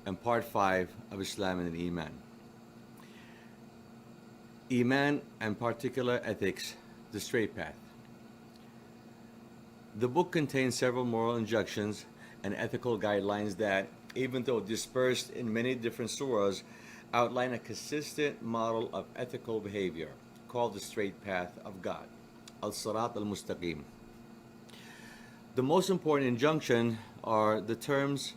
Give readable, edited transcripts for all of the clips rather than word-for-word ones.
and Part 5 of Islam and Iman. Iman and particular ethics, the straight path. The book contains several moral injunctions and ethical guidelines that, even though dispersed in many different suras, outline a consistent model of ethical behavior called the straight path of God, al-sirat al-mustaqeem. The most important injunction are the terms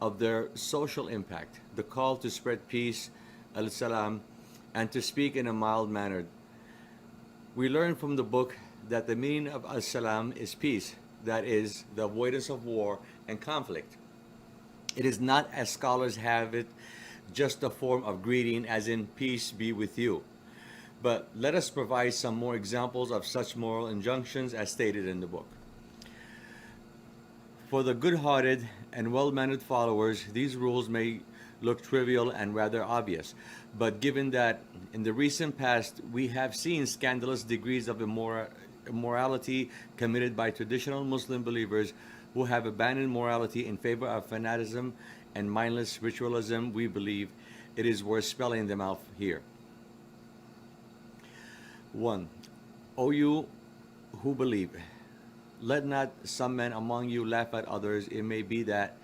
of their social impact, the call to spread peace, al-salam, and to speak in a mild manner. We learn from the book that the meaning of al-salam is peace, that is, the avoidance of war and conflict. It is not, as scholars have it, just a form of greeting, as in peace be with you. But let us provide some more examples of such moral injunctions as stated in the book. For the good-hearted and well-mannered followers, these rules may look trivial and rather obvious, but given that in the recent past we have seen scandalous degrees of immorality committed by traditional Muslim believers who have abandoned morality in favor of fanaticism and mindless ritualism, we believe it is worth spelling them out here. 1. O you who believe, let not some men among you laugh at others. It may be that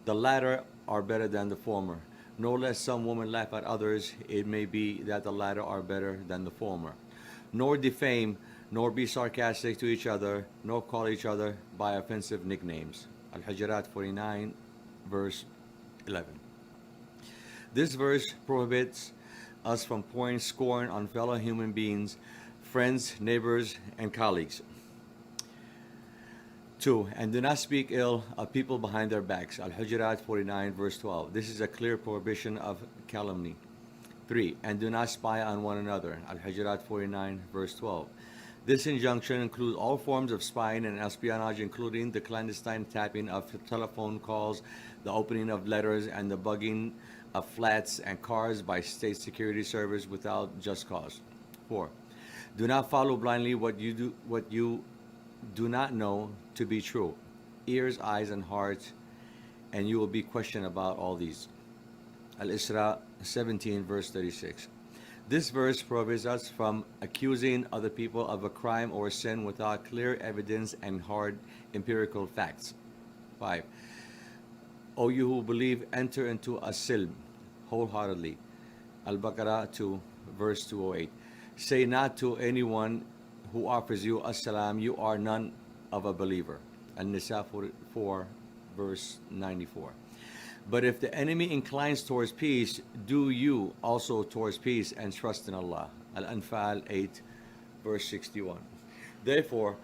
the latter are better than the former. Nor let some women laugh at others. It may be that the latter are better than the former. Nor defame, nor be sarcastic to each other, nor call each other by offensive nicknames. Al-Hujurat 49, verse 11. This verse prohibits us from pouring scorn on fellow human beings, friends, neighbors, and colleagues. 2. And do not speak ill of people behind their backs. Al-Hujurat 49, verse 12. This is a clear prohibition of calumny. 3. And do not spy on one another. Al-Hujurat 49, verse 12. This injunction includes all forms of spying and espionage, including the clandestine tapping of telephone calls, the opening of letters, and the bugging of flats and cars by state security service without just cause. 4. Do not follow blindly what you do not know to be true. Ears, eyes, and hearts, and you will be questioned about all these. Al-Isra 17, verse 36. This verse prohibits us from accusing other people of a crime or sin without clear evidence and hard empirical facts. 5. O you who believe, enter into as-silm wholeheartedly. Al-Baqarah 2, verse 208. Say not to anyone who offers you as-salam, you are none of a believer. An-Nisa 4, verse 94. But if the enemy inclines towards peace, do you also towards peace and trust in Allah. Al-Anfal 8, verse 61. Therefore,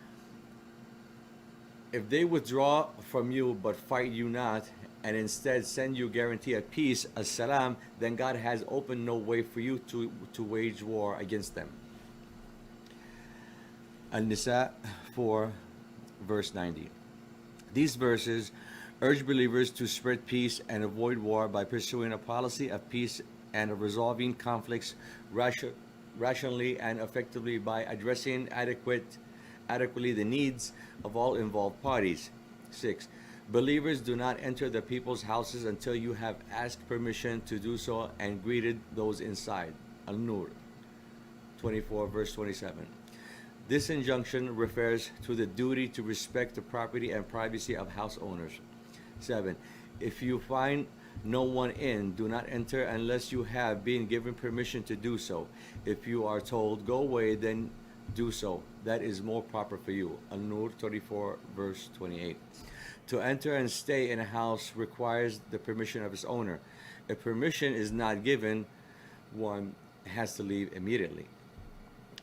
if they withdraw from you but fight you not, and instead send you guarantee of peace, as-salam, then God has opened no way for you to wage war against them. An-Nisa 4, verse 90. These verses urge believers to spread peace and avoid war by pursuing a policy of peace and of resolving conflicts rationally and effectively by addressing adequately the needs of all involved parties. 6. Believers do not enter the people's houses until you have asked permission to do so and greeted those inside. An-Nur 24, verse 27. This injunction refers to the duty to respect the property and privacy of house owners. 7. If you find no one in, do not enter unless you have been given permission to do so. If you are told, go away, then do so. That is more proper for you. An-Nur 34, verse 28. To enter and stay in a house requires the permission of its owner. If permission is not given, one has to leave immediately.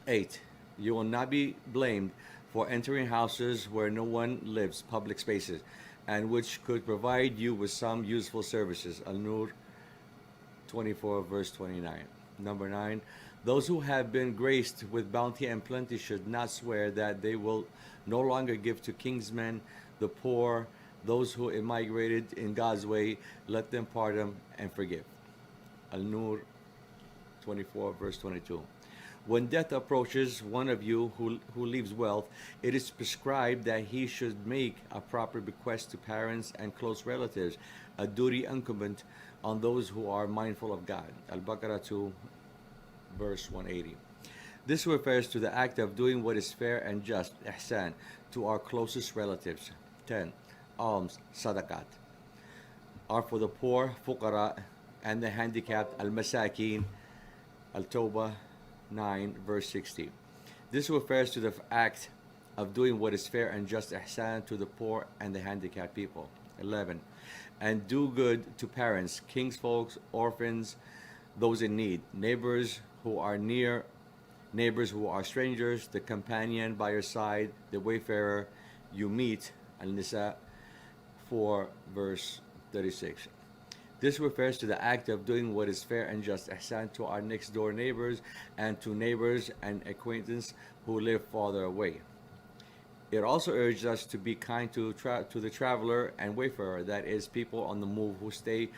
8. You will not be blamed for entering houses where no one lives, public spaces, and which could provide you with some useful services. An-Nur 24, verse 29. Number 9. Those who have been graced with bounty and plenty should not swear that they will no longer give to kingsmen, the poor, those who immigrated in God's way. Let them pardon and forgive. An-Nur 24, verse 22. When death approaches one of you who leaves wealth, it is prescribed that he should make a proper bequest to parents and close relatives, a duty incumbent on those who are mindful of God. Al-Baqarah 2, verse 180. This refers to the act of doing what is fair and just, ihsan, to our closest relatives. 10. Alms, sadaqat, are for the poor, fuqara, and the handicapped, al-masakeen, al-tawbah 9, verse 60. This refers to the act of doing what is fair and just, ihsan, to the poor and the handicapped people. 11. And do good to parents, kinsfolks, orphans, those in need, neighbors who are near, neighbors who are strangers, the companion by your side, the wayfarer you meet, Al-Nisa 4, verse 36. This refers to the act of doing what is fair and just, ihsan, to our next door neighbors and to neighbors and acquaintances who live farther away. It also urges us to be kind to the traveler and wayfarer, that is, people on the move who stay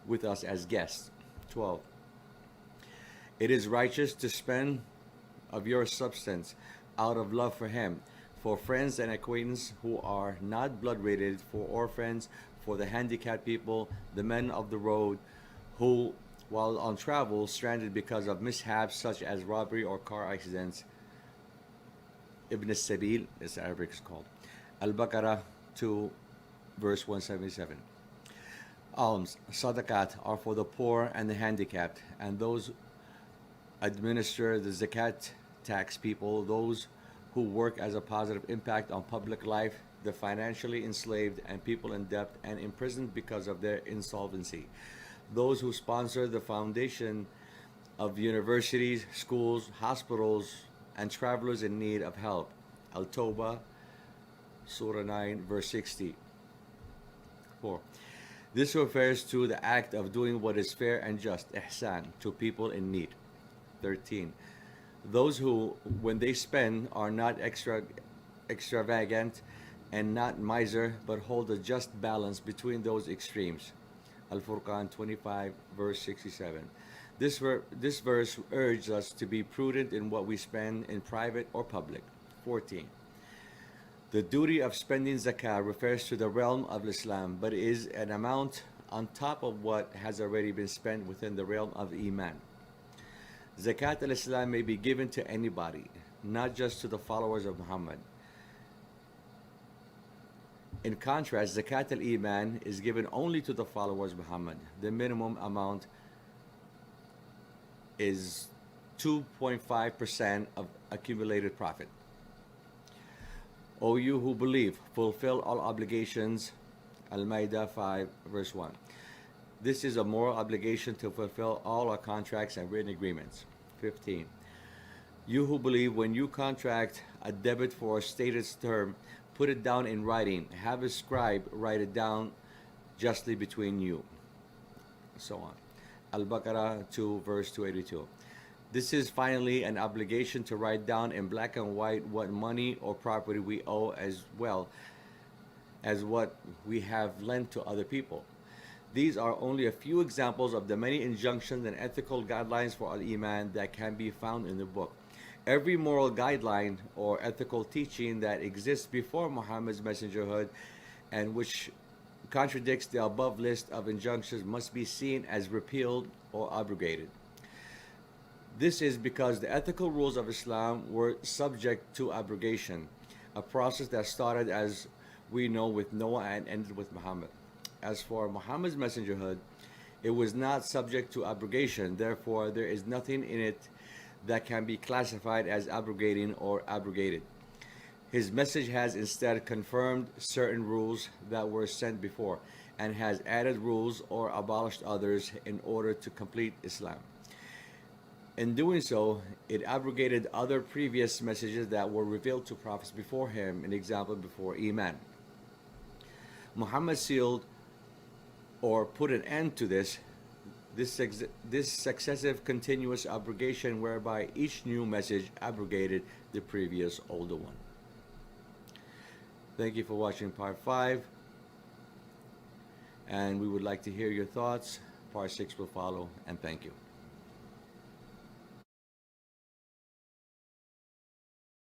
with us as guests. 12. It is righteous to spend of your substance out of love for him, for friends and acquaintances who are not blood related, for orphans, for the handicapped people, the men of the road, who, while on travel, stranded because of mishaps such as robbery or car accidents. Ibn al-Sabil, as Arabic is called. Al-Baqarah 2, verse 177. Alms, sadaqat, are for the poor and the handicapped, and those administer the zakat tax people, those who work as a positive impact on public life, the financially enslaved, and people in debt and imprisoned because of their insolvency, those who sponsor the foundation of universities, schools, hospitals, and travelers in need of help. Al-Tawbah, Surah 9, verse 60. 4. This refers to the act of doing what is fair and just, ihsan, to people in need. 13. Those who, when they spend, are not extravagant and not miser, but hold a just balance between those extremes. Al-Furqan 25, verse 67. This verse urges us to be prudent in what we spend in private or public. 14. The duty of spending zakah refers to the realm of Islam, but is an amount on top of what has already been spent within the realm of Iman. Zakat al-Islam may be given to anybody, not just to the followers of Muhammad. In contrast, Zakat al-Iman is given only to the followers of Muhammad. The minimum amount is 2.5% of accumulated profit. O you who believe, fulfill all obligations. Al-Ma'idah 5, verse 1. This is a moral obligation to fulfill all our contracts and written agreements. 15. You who believe, when you contract a debit for a stated term, put it down in writing. Have a scribe write it down justly between you. So on. Al-Baqarah 2, verse 282. This is finally an obligation to write down in black and white what money or property we owe, as well as what we have lent to other people. These are only a few examples of the many injunctions and ethical guidelines for al-Iman that can be found in the book. Every moral guideline or ethical teaching that exists before Muhammad's messengerhood and which contradicts the above list of injunctions must be seen as repealed or abrogated. This is because the ethical rules of Islam were subject to abrogation, a process that started, as we know, with Noah and ended with Muhammad. As for Muhammad's messengerhood, it was not subject to abrogation. Therefore, there is nothing in it that can be classified as abrogating or abrogated. His message has instead confirmed certain rules that were sent before, and has added rules or abolished others in order to complete Islam. In doing so, it abrogated other previous messages that were revealed to prophets before him, an example before Eman. Muhammad sealed or put an end to this successive continuous abrogation, whereby each new message abrogated the previous older one. Thank you for watching part 5, and we would like to hear your thoughts. Part 6 will follow, and thank you.